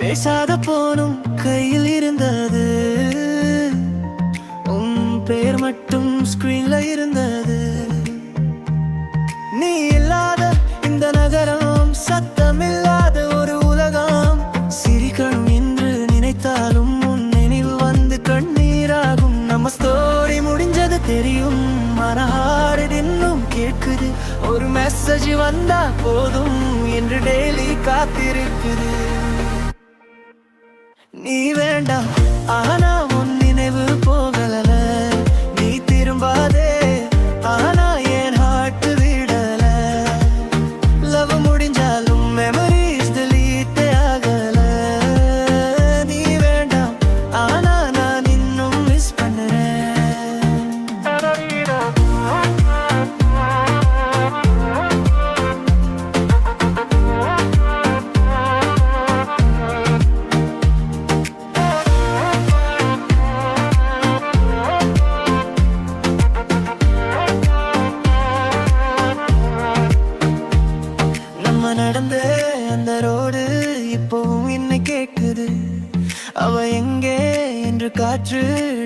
பேசாத போனும் கையில் இருந்தது, உன் பேர் மட்டும் ஸ்கிரீன்ல இருந்தது. நீ இல்லாத இந்த நகரம், சத்தமில்லாத ஒரு உலகம். சிரிக்கணும் என்று நினைத்தாலும் உன் நினைவு வந்து கண்ணீராகும். நம்ம ஸ்டோரி முடிஞ்சது தெரியும், மனஹாடு இன்னும் கேட்குது. ஒரு மெசேஜ் வந்தா போதும் என்று டெய்லி காத்திருக்குது. நீ வேண்டாம் ஆனா உன் நினைவு போகல, நீ திரும்பாதே ஆனா என் ஹார்ட் விடல. லவ் முடிஞ்சாலும் மெமரிஸ் delete ஆகல. நீ வேண்டாம் ஆனா நான் இன்னும் மிஸ் பண்ணுறேன். நடந்து அந்த ரோடு இப்போவும் என்ன கேட்குது. அவ எங்கே என்று காற்று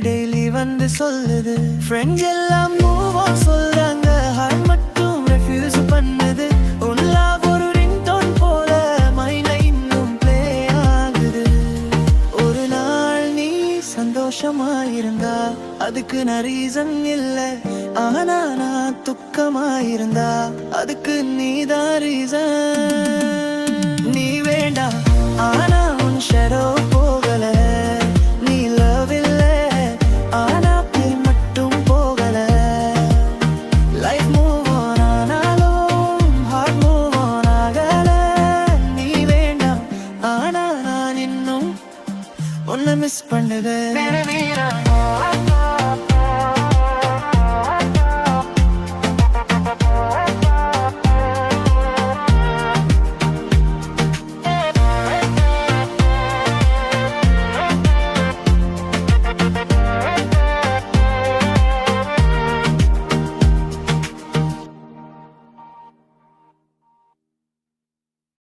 டெய்லி வந்து சொல்லுது. ஃப்ரெண்ட்ஸ் எல்லாம் மூவ் ஆன் சொல்றாங்க, ஹார்ட் மட்டும் ரெஃப்யூஸ் பண்ணுது. உன் லவ் ஒரு ரிங்டோன் போல மைண்ட்ல இன்னும் ப்ளே ஆகுது. ஒரு நாள் நீ சந்தோஷமா இருந்தா அதுக்கு நான் ரீசன் இல்லை, ஆனா நான் துக்கமா இருந்தா அதுக்கு நீதான் ரீசன். நீ வேண்டாம்